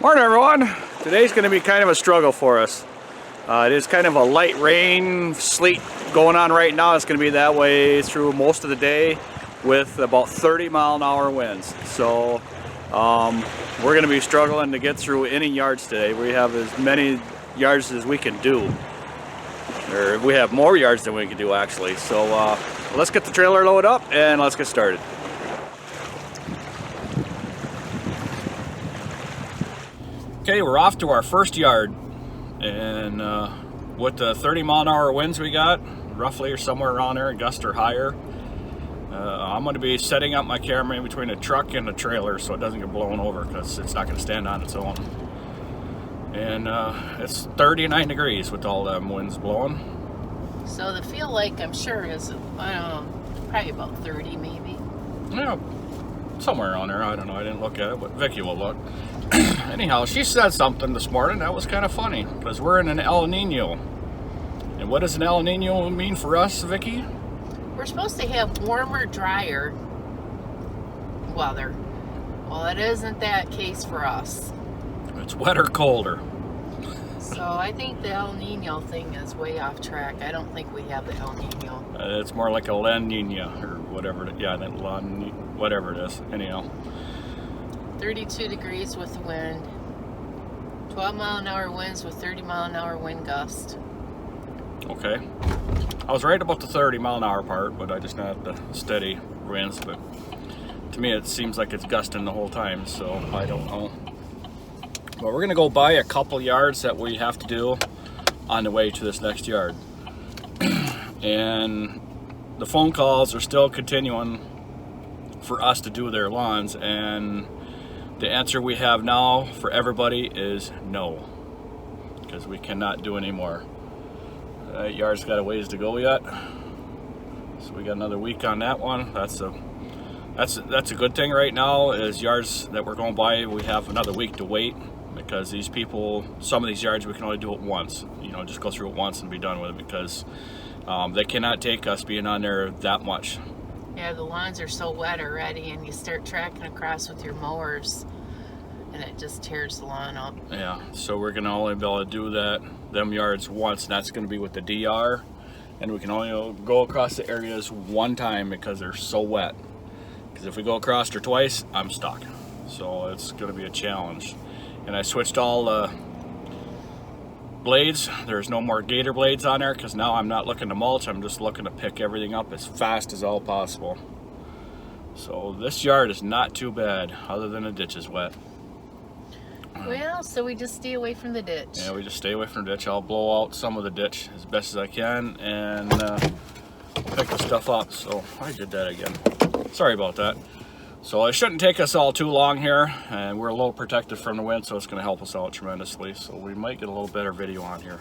Morning everyone. Today's going to be kind of a struggle for us. It is kind of a light rain, sleet going on right now. It's going to be that way through most of the day with about 30-mile-an-hour winds. So we're going to be struggling to get through any yards today. We have as many yards as we can do. Or we have more yards than we can do actually. So let's get the trailer loaded up and let's get started. Okay, we're off to our first yard, and with the 30-mile-an-hour winds we got, roughly or somewhere around there, gust or higher, I'm going to be setting up my camera in between the truck and the trailer so it doesn't get blown over, because it's not going to stand on its own. And it's 39 degrees with all them winds blowing. So the feel like, I'm sure, is, I don't know, probably about 30 maybe. Yeah, somewhere around there. I don't know. I didn't look at it, but Vicky will look. Anyhow, she said something this morning that was kind of funny, because we're in an El Nino. And what does an El Nino mean for us, Vicky? We're supposed to have warmer, drier weather. Well, it isn't that case for us. It's wetter, colder. So I think the El Nino thing is way off track. I don't think we have the El Nino. It's more like a La Nina, or whatever. Yeah, whatever it is. Anyhow. 32 degrees with the wind. 12-mile-an-hour winds with 30-mile-an-hour wind gust. Okay. I was right about the 30-mile-an-hour part, but I just not the steady winds. But to me, it seems like it's gusting the whole time, so I don't know. But we're going to go by a couple yards that we have to do on the way to this next yard. And the phone calls are still continuing for us to do their lawns, and the answer we have now for everybody is no, because we cannot do any more. Yard's got a ways to go yet, so we got another week on that one. That's a good thing right now, is yards that we're going by, we have another week to wait, because these people, some of these yards we can only do it once, you know, just go through it once and be done with it, because they cannot take us being on there that much. Yeah, the lawns are so wet already, and you start tracking across with your mowers and it just tears the lawn up. Yeah, so we're gonna only be able to do them yards once, and that's gonna be with the DR, and we can only go across the areas one time because they're so wet. Because if we go across there twice, I'm stuck. So it's gonna be a challenge. And I switched all the blades. There's no more gator blades on there, because now I'm not looking to mulch, I'm just looking to pick everything up as fast as all possible. So this yard is not too bad, other than the ditch is wet. Well, so we just stay away from the ditch. Yeah, we just stay away from the ditch. I'll blow out some of the ditch as best as I can, and pick the stuff up. So I did that again. Sorry about that. So it shouldn't take us all too long here, and we're a little protected from the wind, so it's going to help us out tremendously. So we might get a little better video on here.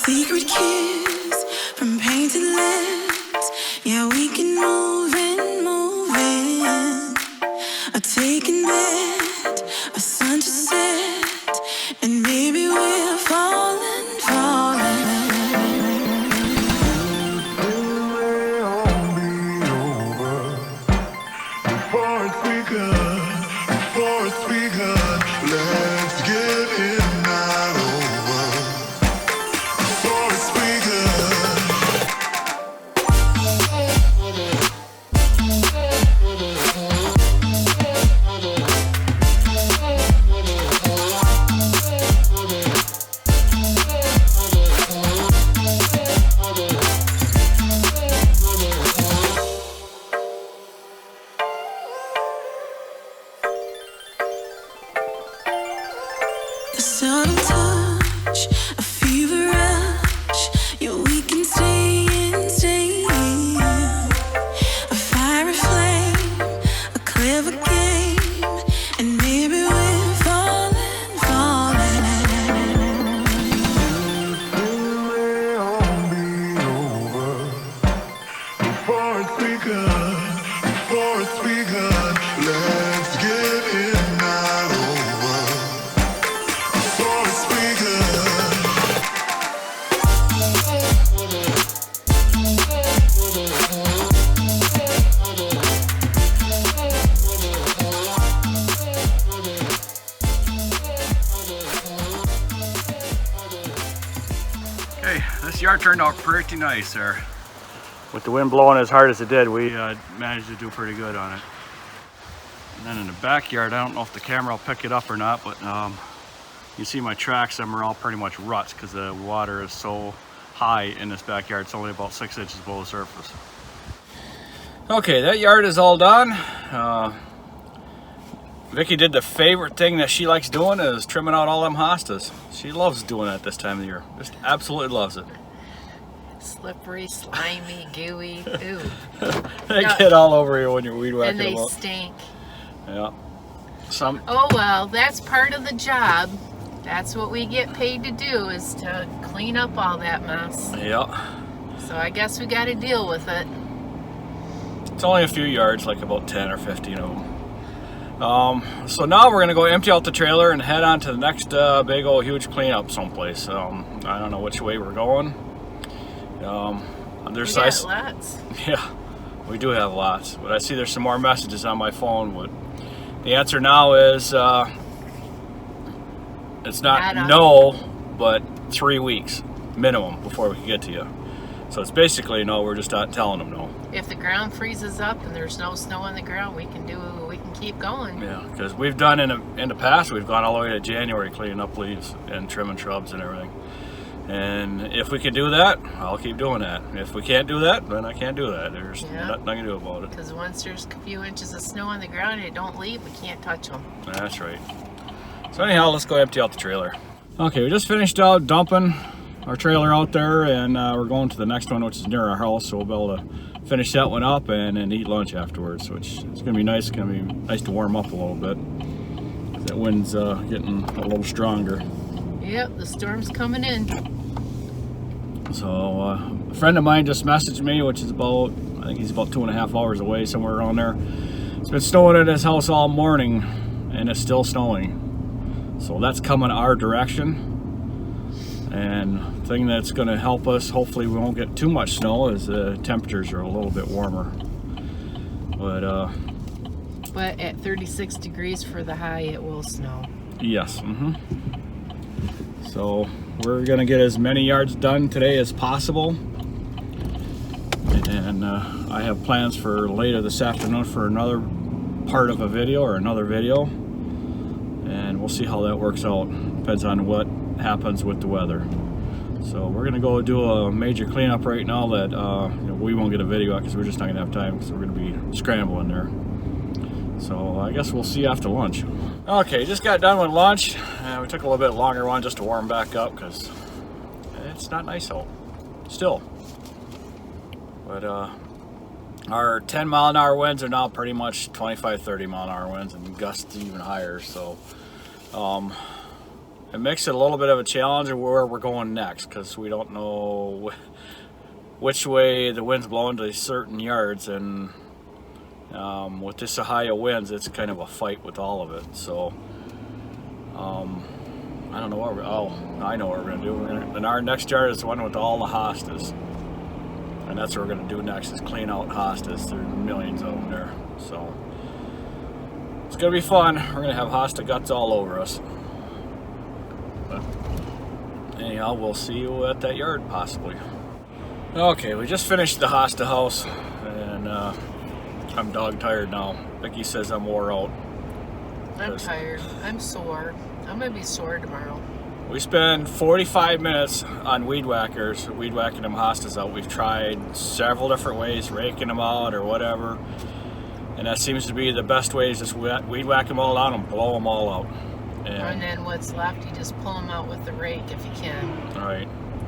secret kiss from painted lips. Yeah, we can move in, move in. A taken bed, a sun to set, and maybe we're falling, falling. It may all be over before it's begun, before it's begun. Let's get it not over before it's begun. A subtle touch, a fever rush. Yeah, we can stay in, stay in. A fiery flame, a clever game, and maybe we're falling, falling. It may all be over before it's begun, before it's begun. Let's get it not over before it's begun. Okay, this yard turned out pretty nice there. With the wind blowing as hard as it did, we managed to do pretty good on it. And then in the backyard, I don't know if the camera will pick it up or not, but you see my tracks, them are all pretty much ruts because the water is so high in this backyard. It's only about 6 inches below the surface. Okay, that yard is all done. Vicky did the favorite thing that she likes doing, is trimming out all them hostas. She loves doing that this time of the year. Just absolutely loves it. Slippery, slimy, gooey. Ooh. They get all over here when you're weed whacking And they them up. stink. Yeah. Some. Oh well, that's part of the job. That's what we get paid to do, is to clean up all that mess. Yeah. So I guess we got to deal with it. It's only a few yards, like about 10 or 15 of them. So now we're gonna go empty out the trailer and head on to the next big old huge cleanup someplace. I don't know which way we're going. There's We got lots. Yeah, we do have lots, but I see there's some more messages on my phone. But the answer now is it's not no, but 3 weeks minimum before we can get to you. So it's basically no. We're just not telling them no. If the ground freezes up and there's no snow on the ground, we can keep going. Yeah, because we've done in the past, we've gone all the way to January cleaning up leaves and trimming shrubs and everything. And if we can do that, I'll keep doing that. If we can't do that, then I can't do that. There's nothing I can do about it. Because once there's a few inches of snow on the ground and it don't leave, we can't touch them. That's right. So anyhow, let's go empty out the trailer. Okay, we just finished out dumping our trailer out there, and we're going to the next one, which is near our house, so we'll be able to finish that one up and eat lunch afterwards, which is going to be nice. It's going to be nice to warm up a little bit. That wind's getting a little stronger. Yep, the storm's coming in. So a friend of mine just messaged me, which is about, I think he's about 2.5 hours away, somewhere around there. It's been snowing at his house all morning, and it's still snowing. So that's coming our direction. And the thing that's going to help us, hopefully we won't get too much snow, is the temperatures are a little bit warmer. But at 36 degrees for the high, it will snow. Yes. So we're going to get as many yards done today as possible. And I have plans for later this afternoon for another part of a video, or another video. And we'll see how that works out. Depends on what happens with the weather. So we're gonna go do a major cleanup right now that we won't get a video out because we're just not gonna have time, because we're gonna be scrambling there. So I guess we'll see after lunch. Okay, just got done with lunch. We took a little bit longer one just to warm back up because it's not nice out still. But our 10-mile-an-hour winds are now pretty much 25-30 mile-an-hour winds, and gusts even higher. So it makes it a little bit of a challenge of where we're going next, because we don't know which way the wind's blowing to certain yards, and with this high of winds, it's kind of a fight with all of it. So I don't know what I know what we're gonna do. And our next yard is the one with all the hostas, and that's what we're gonna do next, is clean out hostas. There's millions of them there, so it's gonna be fun. We're gonna have hosta guts all over us. But anyhow, we'll see you at that yard possibly. Okay, we just finished the hosta house, and I'm dog tired now. Vicky says I'm wore out. I'm tired. I'm sore. I'm gonna be sore tomorrow. We spend 45 minutes on weed whackers, weed whacking them hostas out. We've tried several different ways, raking them out or whatever, and that seems to be the best way, is just weed whack them all out and blow them all out. And then what's left, you just pull them out with the rake if you can. Right.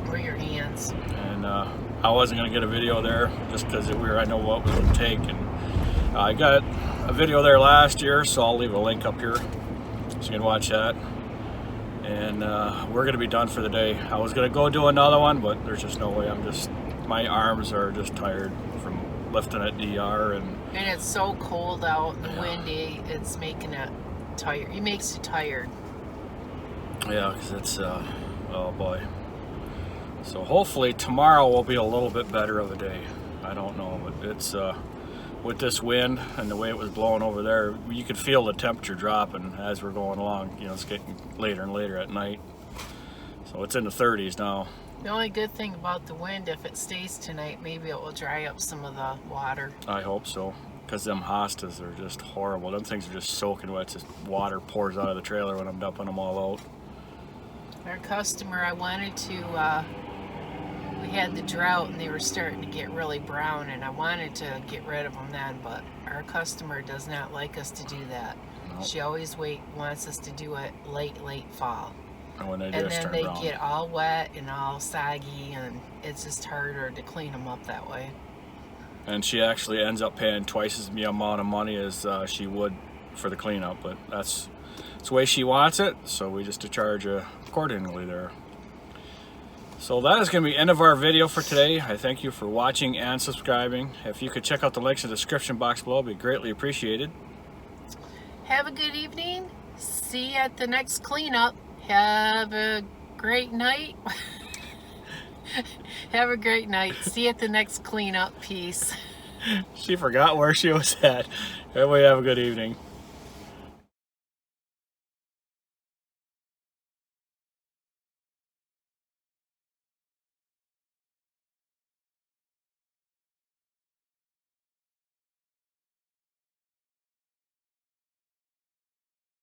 Or your hands. And I wasn't gonna get a video there just because I know what it would take, and I got a video there last year, so I'll leave a link up here so you can watch that. And we're gonna be done for the day. I was gonna go do another one, but there's just no way. My arms are just tired from lifting at DR, and it's so cold out and windy, it's making it tired. It makes you tired. Yeah, because it's oh boy. So hopefully tomorrow will be a little bit better of a day. I don't know, but it's with this wind and the way it was blowing over there, you could feel the temperature dropping as we're going along. You know, it's getting later and later at night. So it's in the 30s now. The only good thing about the wind, if it stays tonight, maybe it will dry up some of the water. I hope so, because them hostas are just horrible. Them things are just soaking wet. Just water pours out of the trailer when I'm dumping them all out. Our customer, I wanted to, we had the drought and they were starting to get really brown, and I wanted to get rid of them then, but our customer does not like us to do that. Nope. She always wants us to do it late fall. And when they and just then turn they brown, get all wet and all saggy, and it's just harder to clean them up that way. And she actually ends up paying twice as the amount of money as she would for the cleanup, but that's the way she wants it, so we just charge accordingly there. So that is going to be the end of our video for today. I thank you for watching and subscribing. If you could check out the links in the description box below, it'd be greatly appreciated. Have a good evening. See you at the next cleanup. Have a great night. Have a great night. See you at the next cleanup. Peace. She forgot where she was at. Everybody have a good evening.